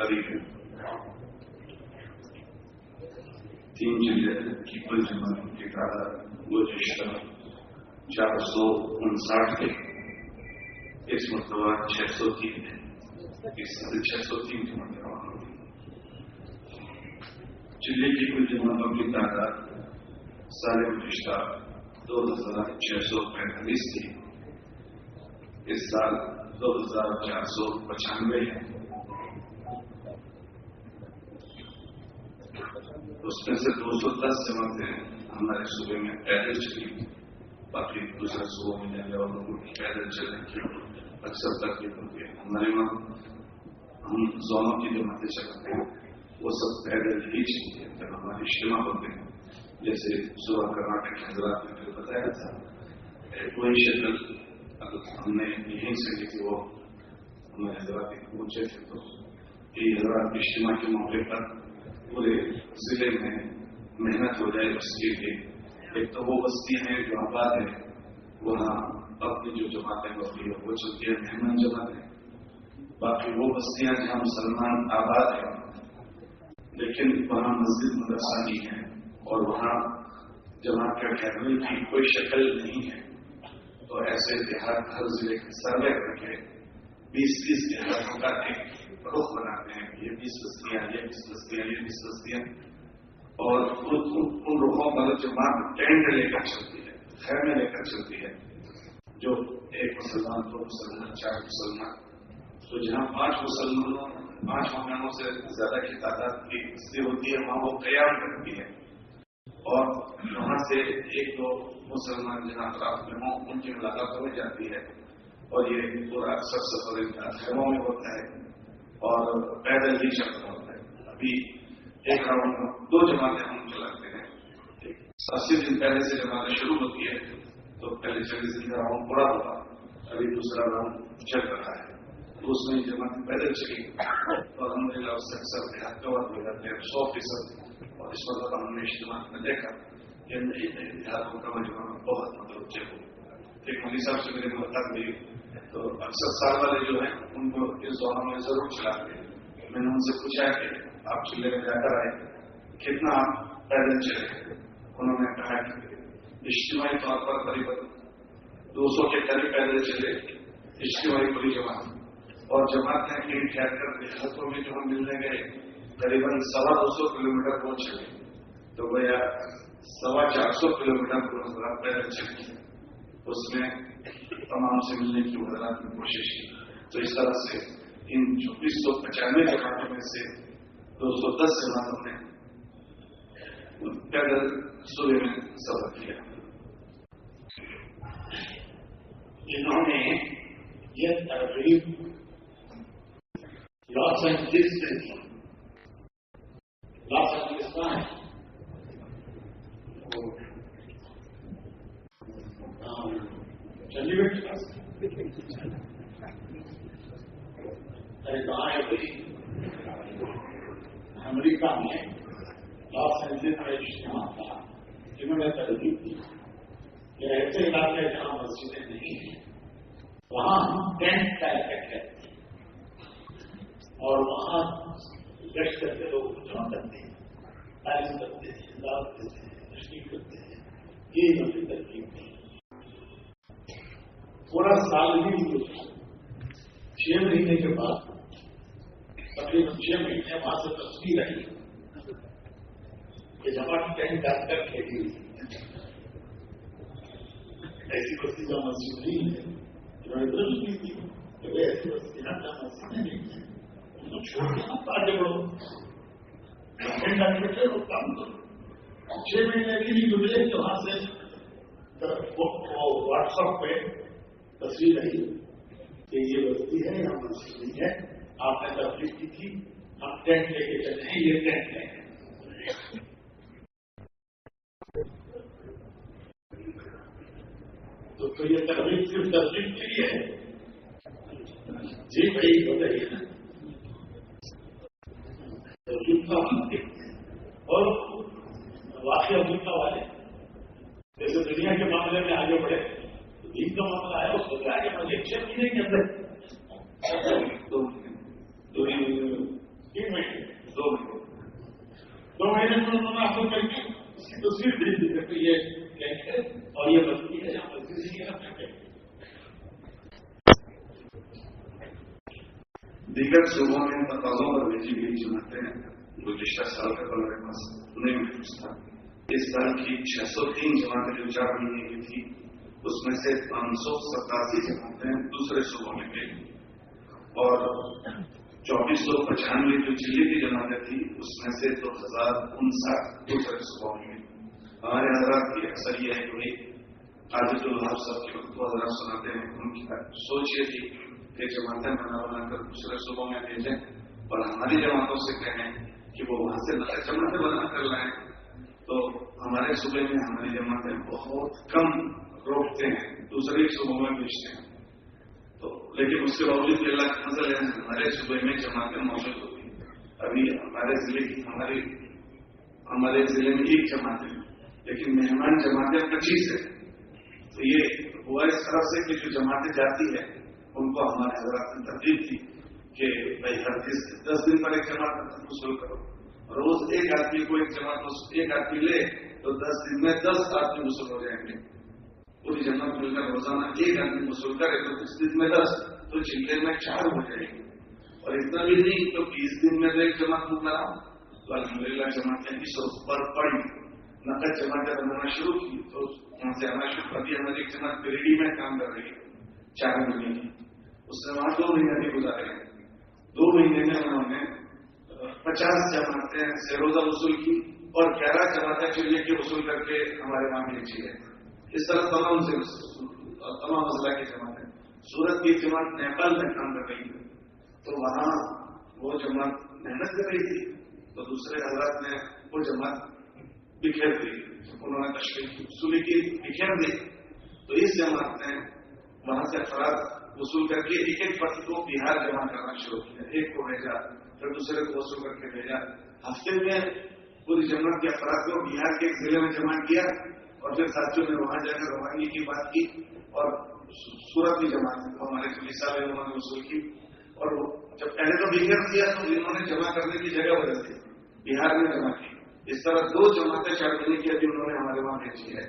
قریب ہے. 3 جلد کی کل جماعتوں کی تعداد گزشتہ 459 تھی. اس مرتبہ 603 ہے. اس 603 جماعتیں روانہ ہوئی. چلے کی کل جماعتوں کی تعداد سال گزشتہ 2645 تھی. اس سال 2495 ہے. اس میں سے 210 جماعتیں ہمارے صوبے میں پیدل چلی. باقی دوسرے صوبوں میں جانے والوں کو پیدل چلنے کی اکثر تکلیف ہوتی ہے. ہمارے وہاں ہم زونوں کی جماعتیں چلاتے ہیں وہ سب پیدل ہی چلتے ہیں. جب ہمارے اجتماع ہوتے ہیں جیسے صبح کرناٹک حضرات نے پھر بتایا تھا کوئی شکل اگر ہم نے یہیں سے لی تھی وہ ہمارے حضرات پہنچے تھے تو یہ حضرات اجتماع کے موقع پر پورے ضلع میں محنت ہو جائے اس کے لیے. ایک تو وہ بستیاں ہیں جو آباد ہے وہاں اپنی جو جماعتیں ہوتی ہے وہ چلتی ہے مہمان جماعتیں. باقی وہ بستیاں جہاں مسلمان آباد ہیں لیکن وہاں مسجد مدرسہ نہیں ہے اور وہاں جماعت کا ٹھہرنے کی کوئی شکل نہیں ہے. تو ایسے دیہات ہر ضلع کے سروے کر کے 20-20 دیہاتوں کا ایک رخ بناتے ہیں. یہ 20 بستیاں یہ 20 بستیاں یہ 20 بستیاں اور ان رخوں پر جماعت ٹینٹ لے کر چلتی ہے خیمے لے کر چلتی ہے. جو ایک مسلمان 2 مسلمان 4 مسلمان تو جہاں 5 مسلمانوں 5 مکانوں سے زیادہ کی تعداد کی بستی ہوتی ہے وہاں وہ قیام کرتی ہے. اور وہاں سے 1-2 مسلمان جہاں اطراف میں ہوں ان کی ملاقات ہو جاتی ہے. اور یہ پورا اکثر سفر خیموں میں ہوتا ہے اور پیدل ہی چلتا ہوتا ہے. ابھی ایک راؤنڈ 2 جماعتیں ہم چلاتے ہیں. 80 دن پہلے سے جماعتیں شروع ہوتی ہے تو پہلے 40 دن کا راؤنڈ پورا ہوگا. ابھی دوسرا راؤنڈ چل رہا ہے تو اس میں جماعتیں پیدل چلی اور الحمدللہ اس سے اکثر دیہات کور ہو جاتے ہیں 100%. اور اس وقت ہم نے اجتماع میں دیکھا کہ نئی نئی دیہاتوں کا مجموعہ بہت متوجہ ہو. ایک مولوی صاحب سے میری ملاقات ہوئی تو اکثر سال والے جو ہیں ان کو اس زونوں میں ضرور چلاتے ہیں. میں نے ان سے پوچھا کہ آپ چلے میں جا کر آئے کتنا آپ پیدل چلے. انہوں نے کہا کہ اجتماعی طور پر قریب 200 کے قریب پیدل چلے اجتماعی پوری جماعت. اور جماعت نے کہیں ٹھہر کر دیہاتوں میں جو ہم ملنے گئے قریباً 250 کلومیٹر پہنچ چلے تو گویا 450 کلومیٹر کو حضرات پیدل چلے. اس میں تمام سے ملنے کی حضرات نے کوشش کی. تو اس طرح سے ان 2495 جماعتوں میں سے 210 جماعتوں نے پیدل صبح میں سفر کیا. انہوں نے یہ ترغیب لاس اینجلس سے دی. لاس اینجلس کہاں ہے؟ چنڈی گڑھ کے پاس کہاں ہے بھائی؟ امریکہ میں لاس اینجلس میں اجتماع تھا جنہوں نے ترغیب دی کہ ایسے علاقے جہاں مسجدیں نہیں ہیں وہاں ہم ٹینٹ کا افیکٹ کرتے ہیں اور وہاں گشت کرتے لوگ جمع کرتے ہیں تعلیم کرتے ہیں دعوت دیتے ہیں تشریف کرتے ہیں. یہ ہماری ترکیب نہیں. پورا سال بھی گزرا 6 مہینے کے بعد تقریباً 6 مہینے وہاں سے تصویر آئی کہ جماعت ٹینٹ ڈال کر کھیلی ہوئی ایسی بستی کا مسجد نہیں ہے. درست نہیں تھی کہ ایسی بستی کا مسجد نہیں ہے. چھوڑ کے آپ آگے بڑھو بیٹھے اور کام کرو. 6 مہینے بھی نہیں گزرے کہ وہاں سے واٹس ایپ پہ تصویر آئی کہ یہ بستی ہے یہاں مسجد نہیں ہے. آپ نے تفریح کی تھی ہم ٹینٹ لے کے چلے ہیں یہ ٹینٹ لے ہیں. تو یہ ترغیب صرف ترغیب کے لیے ہے. جی بھائی بتائیے نا اور واقعی افریقہ والے جیسے دنیا کے معاملے میں آگے بڑھے تو دین کا معاملہ ہے اس کو کیا آگے بڑھے 6 مہینے کے اندر 2 مہینے میں انہوں نے آپ کو کر کے اس کی تصویر بھیج دی کہ یہ کیسے ہے اور یہ بستی ہے یا بستی سے یہ کرنا چاہیے. دیگر صوبوں میں تقاضوں پر بھیجی گئی جماعتیں گزشتہ سال کا ہمارے پاس انہیں محفوظ تھا. اس سال کی 603 جماعتیں جو 4 مہینے کی تھی اس میں سے 587 جماعتیں دوسرے صوبوں میں گئی اور 2495 جو ضلع کی جماعتیں تھی اس میں سے 2059 دوسرے صوبوں میں گئی. ہمارے حضرات کی اکثر یہ ہے کہ عاجز الحق صاحب کے وقت حضرات سناتے ہیں ان کی سوچ یہ تھی کہ جماعتیں بنا کر دوسرے صوبوں میں بھیجیں اور ہماری جماعتوں سے کہیں کہ وہ وہاں سے جماعتیں بنا کر لائیں. تو ہمارے صوبے میں ہماری جماعتیں بہت کم روکتے ہیں, دوسرے صوبوں میں بھیجتے ہیں. تو لیکن اس کے باوجود بھی اللہ کا فضل ہے ہمارے صوبے میں جماعتیں موجود ہوتی ہیں. ابھی ہمارے ضلع میں ایک جماعت ہے لیکن مہمان جماعتیں 25 ہیں. تو یہ ہوا اس طرح سے کہ جو جماعتیں جاتی ہے ان کو ہمارے حضرات نے ترغیب تھی کہ بھائی ہر 10 دن پر ایک جماعت وصول کرو. روز ایک آدمی کو ایک آدمی لے تو 10 دن میں 10 آدمی وصول ہو جائیں گے. پوری جماعت مل کر روزانہ ایک آدمی وصول کرے تو 10 دن میں 10 تو چلے میں 4 ہو جائے گی. اور اتنا بھی نہیں تو 20 دن میں ایک جماعت بنا تو الحمدللہ جماعتیں اس پر پڑی. نقد جماعتیں بنانا شروع کی تو وہاں سے آنا شروع کر دیا. ہماری ایک جماعت گریڈی میں کام کر رہی ہے 4 مہینے کی. اس نے وہاں 2 مہینے بھی گزارے ہیں. 2 مہینے میں انہوں نے 50 جماعتیں سے روزہ وصول کی اور 11 جماعتیں چلے کے وصول کر کے ہمارے وہاں بھیجی ہے. اس طرح تمام مسئلہ کی جماعتیں. سورت کی جماعت نیپال میں کام کر رہی ہے تو وہاں وہ جماعت محنت کر رہی تھی تو دوسرے حضرات نے وہ جماعت بکھیر دی. انہوں نے تشکیل وصولی کی بکھیر دی تو اس جماعت نے وہاں سے افراد وصول کر کے ایک فرد کو بہار جمع کرنا شروع کیا. ایک کو بھیجا پھر دوسرے کو وصول کر کے بھیجا. ہفتے میں پوری جماعت کے افراد کو بہار کے ایک ضلع میں جمع کیا اور پھر ساتھیوں نے وہاں جا کر روانگی کی بات کی اور سورت کی جماعت کو ہمارے پولیس والے انہوں نے وصول کی. اور جب پہلے تو بکھیر دیا تو انہوں نے جمع کرنے کی جگہ بدل دی, بہار میں جمع کی. اس طرح 2 جماعتیں 4 مہینے کی ابھی انہوں نے ہمارے وہاں بھیجی ہے.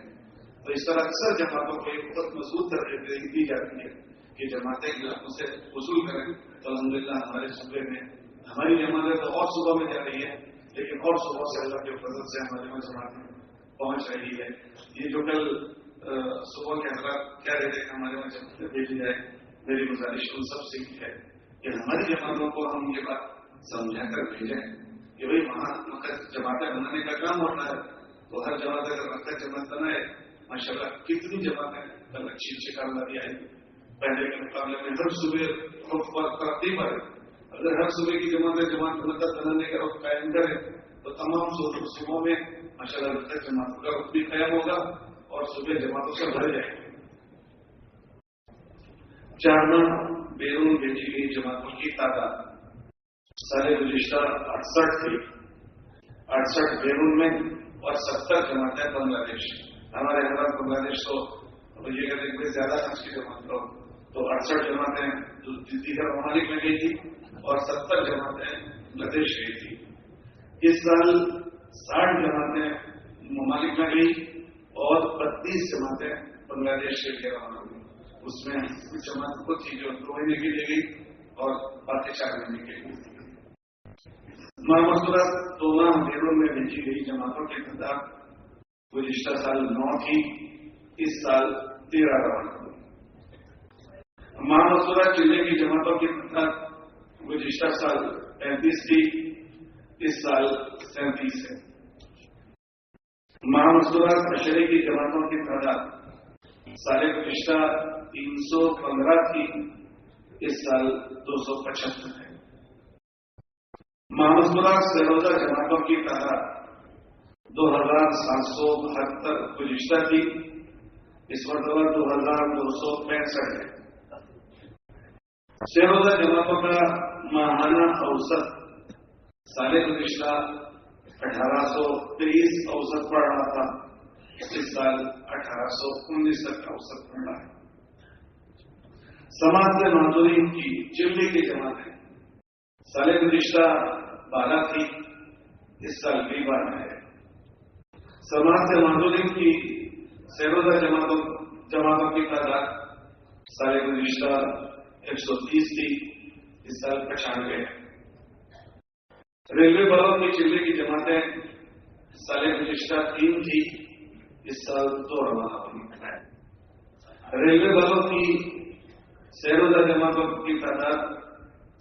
تو اس طرح اکثر جماعتوں کو ایک بہت مضبوط ترغیب دی جاتی ہے کہ جماعتیں علاقوں سے وصول کریں. تو الحمدللہ ہمارے صوبے میں ہماری جماعتیں تو اور صوبوں میں جا رہی ہے لیکن اور صوبوں سے اللہ کے فضل سے ہمارے وہاں جماعتیں پہنچ رہی ہے. یہ جو کل صبح کے حضرات کہہ رہے تھے کہ ہمارے وہاں جماعتیں بھیجی جائے, میری گزارش ان سب سے ہے کہ ہماری جماعتوں کو ہم یہ بات سمجھا کر بھیجیں کہ بھائی وہاں جماعتیں بنانے کا کام ہوتا ہے تو ہر جماعت اگر وقت جماعت بنائے ماشاء اللہ کتنی جماعتیں کل اچھی کامیابی آئی. پہلے کے مقابلے میں ہر صبح ترقی پر اگر ہر صبح کی جماعت بنانے کا وقت قائم کرے تو تمام صوبوں میں ماشاء اللہ وقت جماعتوں کا وقت بھی قائم ہوگا اور صبح جماعتوں سے بھر جائے گا. 4 ماہ بیرون بھیجی گئی جماعتوں کی تعداد سال گزشتہ 68 تھی. 68 بیرون میں اور 70 جماعتیں بنگلہ دیش. ہمارے حضرات بنگلہ دیش تو یہ کہتے ہیں کہ زیادہ خرچ کی جماعت کرو تو 68 جماعتیں دیگر ممالک میں گئی تھی اور 70 جماعتیں بنگلہ دیش گئی تھی. اس سال 60 جماعتیں ممالک میں گئی اور 32 جماعتیں بنگلہ دیش کے لیے روانہ ہوئی. اس میں کچھ جماعتوں کو تھی جو 2 مہینے کے لیے گئی اور باقی 4 مہینے کے لیے. مامسورت 2 ماہ بیرون میں بھیجی گئی جماعتوں کی تعداد گزشتہ سال 9 تھی, اس سال 13 روانہ ہوئی. مامسورت ضلع کی جماعتوں کی تعداد گزشتہ سال 35 تھی, اس سال 37 ہے. مامسورت اشرے کی جماعتوں کی تعداد سال گزشتہ 315 تھی, اس سال 275 ہے. مامسورت سروزہ جماعتوں کی تعداد 2772 گزشتہ تھی, اس مرتبہ 2265 ہے. سروزہ جماعتوں کا ماہانہ اوسط سال گزشتہ 1823 اوسط پڑھ رہا تھا, اس سال 1819 تک کا اوسط پڑھ رہا ہے. سماعت معذورین کی چلی کی جماعتیں سال گزشتہ 12 تھی, اس سال کئی بار ہے. سماج سے معذورین کی سیروزہ جماعتوں کی تعداد سال گزشتہ 130 تھی، اس سال 95 ہے. ریلوے والوں کی چلے کی جماعتیں سال گزشتہ 3 تھی، اس سال 2 روانہ ہوئی ہے. ریلوے والوں کی سیروزہ جماعتوں کی تعداد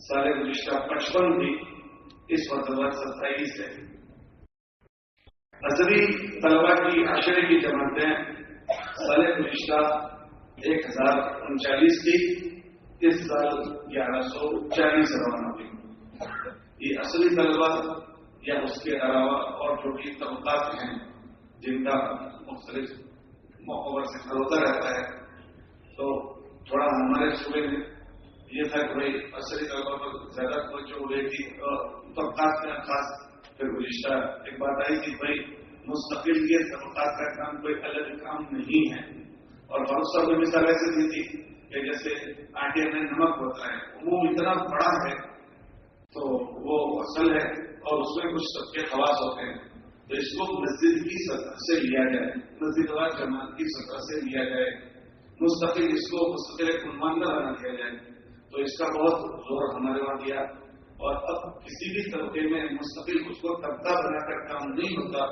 سال گزشتہ 55 تھی، اس مرتبہ 27 ہے. ازری طلبہ کی عشرے کی جماعتیں سال گزشتہ 1039 تھی، اس سال 1140 روانہ ہوئی. یہ اصلی طلبہ یا اس کے علاوہ اور جو بھی طبقات ہیں جن کا مختلف موقعوں سے خروتا رہتا ہے، تو تھوڑا ہمارے صوبے میں یہ تھا کہ بھائی اصلی طلبہ پر زیادہ توجہ ہو رہی تھی اور طبقات میں خاص. پھر گزشتہ ایک بات آئی کہ بھائی مستقل کے طبقات کا کام کوئی الگ کام نہیں ہے، اور بہت سب میں مثال ایسی دی تھی کہ جیسے آٹے میں نمک ہوتا ہے، وہ اتنا بڑا ہے تو وہ اصل ہے اور اس میں کچھ سب کے خواص ہوتے ہیں، تو اس کو مسجد کی سطح سے لیا جائے، مسجد وار جماعت کی سطح سے لیا جائے، مستقل اس کو مستقل ایک عنوان نہ بنا دیا جائے. تو اس کا بہت زور ہمارے وہاں دیا. اور اب کسی بھی طبقے میں مستقل اس کو طبقہ بنا کر کام نہیں ہوتا،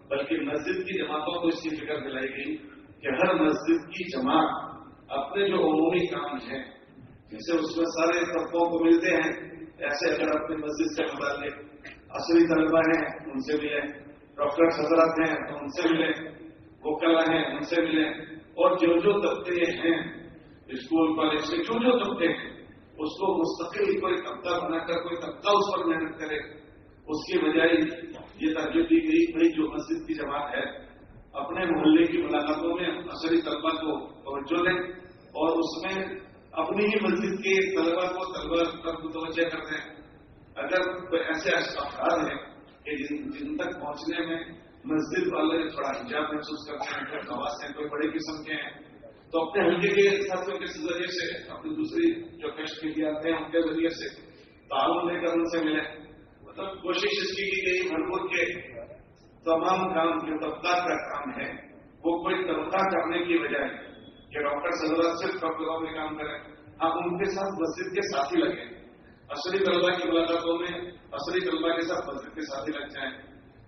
بلکہ مسجد کی جماعتوں کو اس کی فکر دلائی گئی کہ ہر مسجد کی جماعت اپنے جو عمومی کام ہیں جیسے اس میں سارے طبقوں کو ملتے ہیں، ایسے اگر اپنے مسجد سے متعلق اصلی طلبہ ہیں ان سے ملیں، ڈاکٹر حضرات ہیں تو ان سے ملیں، وکلا ہیں ان سے ملیں، اور جو طبقے ہیں اسکول کالج کے جو طبقے ہیں اس کو مستقل کوئی طبقہ بنا کر کوئی طبقہ اس پر محنت کرے. اس کی بجائے یہ ترجیح دی گئی بھائی جو مسجد کی جماعت ہے اپنے محلے کی ملاقاتوں میں اصلی طلبہ کو توجہ دیں اور اس میں اپنی ہی مسجد کے طلبہ کو طلبہ پر متوجہ کرتے ہیں. اگر کوئی ایسے افراد ہیں کہ جن تک پہنچنے میں مسجد والے تھوڑا حجاب محسوس کرتے ہیں، کوئی خواص ہیں، کوئی بڑے قسم کے ہیں، تو اپنے ہلکے کے ساتھیوں کے ذریعے سے اپنی دوسری جو کشٹ کے آتے ہیں ان کے ذریعے سے تعاون لے کر ان سے ملیں. مطلب کوشش اس کی گئی بھرپور کے تمام کام جو طبقات کا کام ہے وہ کوئی طبقہ کرنے کی بجائے کہ ڈاکٹر صدرات صرف ڈاکٹروں میں کام کریں، آپ ان کے ساتھ مسجد کے ساتھ ہی لگیں، اصلی طلبہ کی ملاقاتوں میں اصلی طلبہ کے ساتھ مسجد کے ساتھ ہی لگ جائیں.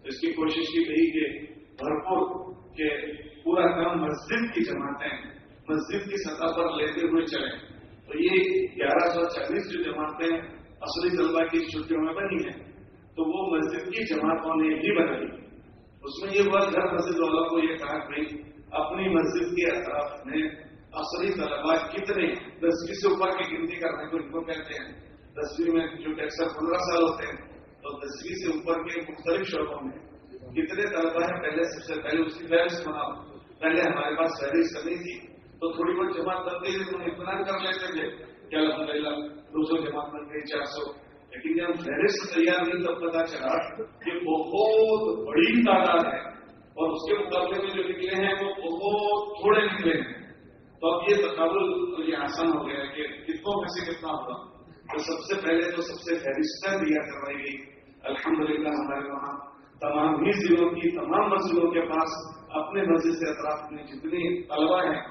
اس کی کوشش کی گئی کہ بھرپور کہ پورا کام مسجد کی جماعتیں مسجد کی سطح پر لیتے ہوئے چلیں. تو یہ 1140 جو جماعتیں اصلی طلبہ کی چھٹیوں میں بنی ہیں تو وہ مسجد کی جماعتوں نے ہی بنائی. اس میں یہ ہوا گھر مسجد والوں کو یہ کہا کہ اپنی مسجد کے اطراف میں اصلی طلبہ کتنے 10ویں سے اوپر کی گنتی کرنے کو ان کو کہتے ہیں. 10ویں میں جو اکثر 15 سال ہوتے ہیں تو 10ویں سے اوپر کے مختلف شعبوں میں کتنے طلبہ ہیں پہلے سب سے پہلے اس کی فہرست بناؤ. پہلے ہمارے پاس فہرست نہیں تھی تو تھوڑی بہت جماعت بن گئی تو اطمینان کر لیتے تھے کہ الحمدللہ 200 جماعت بن گئی 400، لیکن جب فہرست تیار ہوئی تب پتا چلا کہ بہت بڑی تعداد ہے اور اس کے مقابلے میں جو نکلے ہیں وہ بہت تھوڑے نکلے ہیں. تو اب یہ تقابل یہ آسان ہو گیا کہ کتنوں میں سے کتنا ہوگا. تو سب سے پہلے تو سب سے فہرستیں تیار کروائی گئی. الحمدللہ ہمارے وہاں تمام ہی ضلعوں کی تمام مسجدوں کے پاس اپنے مسجد سے اطراف میں جتنی طلبہ ہیں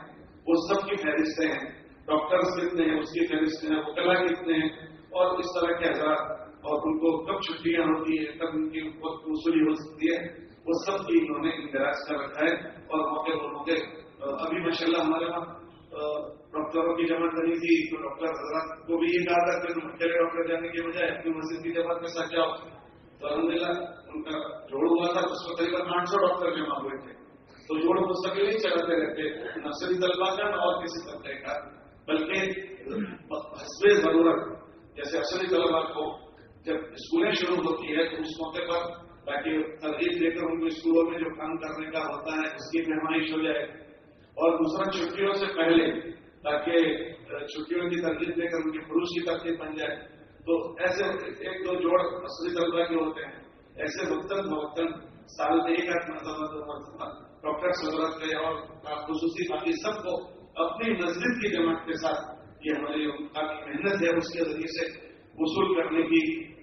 وہ سب کی فہرستیں ہیں. ڈاکٹرز کتنے ہیں اس کی فہرستیں ہیں، وکلا کتنے ہیں اور اس طرح کے حضرات اور ان کو کب چھٹیاں ہوتی ہیں کب ان کی وقت وصولی ہو سکتی ہے وہ سب کی انہوں نے اندراج کر رکھا ہے. اور موقع ابھی ماشاءاللہ ہمارے وہاں ڈاکٹروں کی جمع کرنی تھی تو ڈاکٹر حضرات کو بھی یہ کہا تھا کہ تم اکیلے ڈاکٹر جانے کے بجائے اپنی مسجد کی جماعت کے ساتھ جاؤ. تو الحمدللہ ان کا جوڑ ہوا تھا اس کو تقریباً 800 ڈاکٹر جمع ہوئے تھے. تو جوڑ مستقل ہی چلاتے رہتے نرسری طلبہ کا نہ اور کسی طبقے کا، بلکہ حسب ضرورت جیسے اصلی طلبہ کو جب اسکولیں شروع ہوتی ہے تو اس موقع پر تاکہ ترغیب دے کر ان کو اسکولوں میں جو کام کرنے کا ہوتا ہے اس کی مہمائش ہو جائے، اور دوسرا چھٹیوں سے پہلے تاکہ چھٹیوں کی ترغیب دے کر ان کے خروج کی ترتیب بن جائے. تو ایسے 1-2 جوڑ اصلی طلبہ کے ہوتے ہیں. ایسے وقتاً سال میں 1-8 مرتبہ ڈاکٹر صدرات کے اور خصوصی باقی سب کو اپنی مسجد کی جماعت کے ساتھ یہ ہماری کافی محنت ہے اس کے ذریعے سے وصول کرنے کی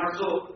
800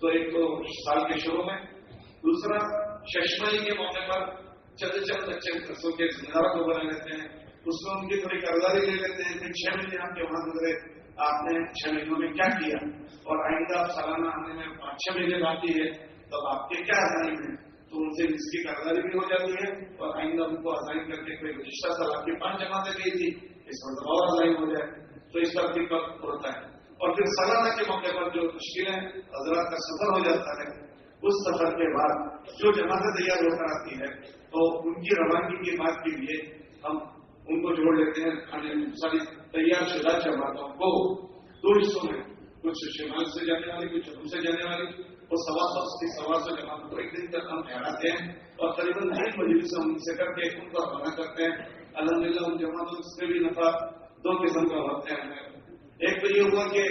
تو ایک تو سال کے شروع میں، دوسرا ششمائی کے موقع پر چند اچھے قصوں کے زندہ کو بنا لیتے ہیں، اس میں ان کی تھوڑی قرضداری لے لیتے ہیں کہ 6 مہینے آپ کے وہاں گزرے، آپ نے 6 مہینوں میں کیا کیا، اور آئندہ آپ سالانہ آنے میں 5-6 مہینے باقی ہے تب آپ کے کیا عزائم ہیں، تو ان سے اس کی قرضداری بھی ہو جاتی ہے، اور آئندہ ان کو عزائم کر کے کوئی گزشتہ سال آپ کی 5 جماعتیں گئی تھی، اس وقت اور عزائم ہو جائے، تو اس ترتیب پر ہوتا ہے۔ اور پھر سالانہ کے موقع پر جو مشکلیں حضرات کا سفر ہو جاتا ہے، اس سفر کے بعد جو جماعتیں تیار ہو کر آتی ہے تو ان کی روانگی کی بات کے لیے ہم ان کو جوڑ لیتے ہیں، ساری تیار شدہ جماعتوں کو 2 حصوں میں، کچھ شمال سے جانے والی، کچھ جنوب سے جانے والی، وہ 125 جماعتوں کو ایک دن تک ہم ٹھہراتے ہیں اور قریباً 3 مجلس ہم ان سے کر کے ان کو روانہ کرتے ہیں۔ الحمدللہ ان جماعتوں سے بھی نفع 2 قسم کا ہوتے ہیں ہمیں۔ ایک تو یہ ہوا کہ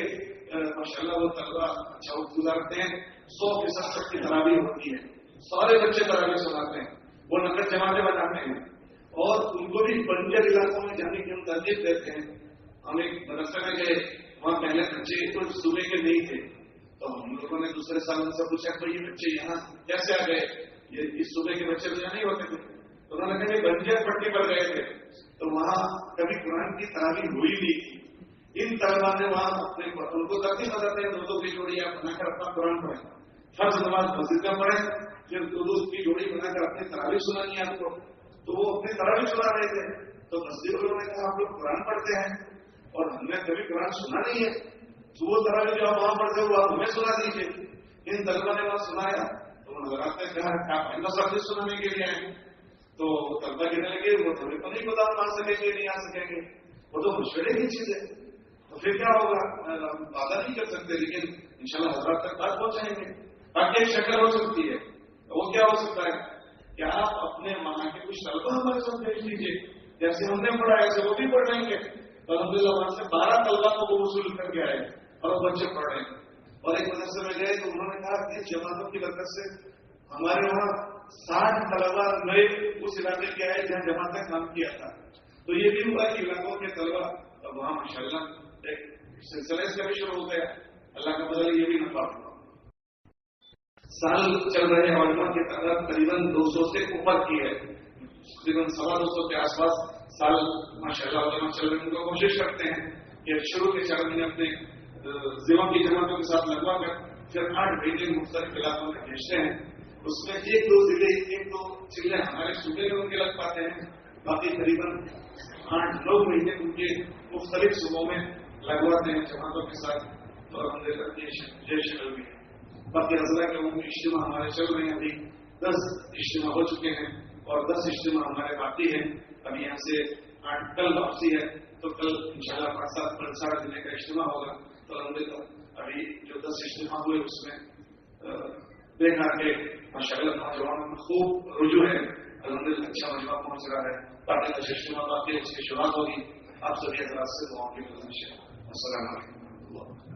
ماشاءاللہ وہ طلبہ اچھا وقت گزارتے ہیں، 100% تک کی تراویح ہوتی ہے، سارے بچے تراویح سناتے ہیں، وہ نقد جماعتیں بناتے ہیں، اور ان کو بھی بنجر علاقوں میں جانے کی ہم ترغیب دیتے ہیں۔ ہم ایک مدرسے میں گئے، وہاں پہلے بچے تو صوبے کے نہیں تھے، تو ہم لوگوں نے دوسرے سال ان سے پوچھا تو یہ بچے یہاں کیسے آ گئے، یہ اس صوبے کے بچے تو یہاں نہیں ہوتے تھے، تو انہوں نے کہا یہ بنجر پٹی پر گئے تھے، تو وہاں کبھی قرآن کی تراویح ہوئی نہیں تھی، ان طلبا نے وہاں اپنے ان کو ترتیب بتاتے ہیں 2 کی جوڑی آپ بنا کر اپنا قرآن پڑھیں، فرض نماز مسجد میں پڑھیں، پھر 2 کی جوڑی بنا کر اپنی تراویح سنانی ہے آپ کو، تو وہ اپنی تراویح سنا رہے تھے، تو مسجد والوں نے کہا آپ لوگ قرآن پڑھتے ہیں اور ہم نے کبھی قرآن سنا نہیں ہے، تو وہ تراویح جو آپ وہاں پڑھتے ہو وہ آپ ہمیں سنا دیجیے۔ ان طلبا نے وہاں سنایا تو وہ نظر آتے کہا آپ اپنا سب سنانے کے لیے آئے، تو طلبا کہنے لگے وہ تو نہیں پتا مان سکیں گے نہیں آ سکیں گے، وہ تو مشورے کی چیز ہے، تو پھر کیا ہوگا، ہم وعدہ نہیں کر سکتے لیکن انشاءاللہ حضرات تک بات پہنچائیں گے۔ باقی ایک شکل ہو سکتی ہے، وہ کیا ہو سکتا ہے کہ آپ اپنے وہاں کے کچھ طلبا ہمارے ساتھ بھیج دیجیے، جیسے ہم نے پڑھا ایسے وہ بھی پڑھ لیں گے، تو الحمدللہ وہاں سے 12 طلبا کو وہ وصول کر کے آئے اور وہ بچے پڑھ رہے ہیں۔ اور ایک مدرسے میں گئے تو انہوں نے کہا کہ اس جماعتوں کی برکت سے ہمارے وہاں 60 طلبا نئے اس علاقے کے آئے جہاں جماعتیں کام کیا تھا، تو یہ بھی ہوا کہ علاقوں کے طلبا اب وہاں ماشاءاللہ ایک سلسلے سے بھی شروع ہو گیا، اللہ کا بدلہ یہ بھی نفع ہوا۔ سال چل رہے علماء کی تعداد قریباً 200 سے اوپر کی ہے، تقریباً 250 کے آس پاس سال ماشاءاللہ علماء چل رہے ہیں، ان کو کوشش کرتے ہیں کہ شروع کے 4 مہینے اپنے ضلعوں کی جماعتوں کے ساتھ لگوا کر پھر 8 مہینے مختلف علاقوں میں بھیجتے ہیں، اس میں 1-2 ضلع ہمارے صوبے میں ان کے لگ پاتے ہیں، باقی قریباً 8-9 مہینے ان کے مختلف صوبوں میں لگواتے ہیں جماعتوں کے ساتھ، اور ہم دیکھ سکتے ہیں شکل بھی ہے۔ باقی اضلاع کے عمومی اجتماع ہمارے چل رہے ہیں، ابھی 10 اجتماع ہو چکے ہیں اور 10 اجتماع ہمارے باقی ہیں، ابھی یہاں سے 8 کل واپسی ہے، تو کل انشاءاللہ 5-7 دن کا اجتماع ہوگا، تو الحمدللہ ابھی جو 10 اجتماع ہوئے اس میں دیکھا کہ ماشاءاللہ نوجوانوں میں خوب رجوع ہے، الحمدللہ اچھا مجموعہ پہنچ رہا ہے، باقی 10 اجتماع باقی اس کی شروعات ہوگی۔ آپ سبھی حضرات سے دعاؤں کی گزارش ہے۔ السلام علیکم۔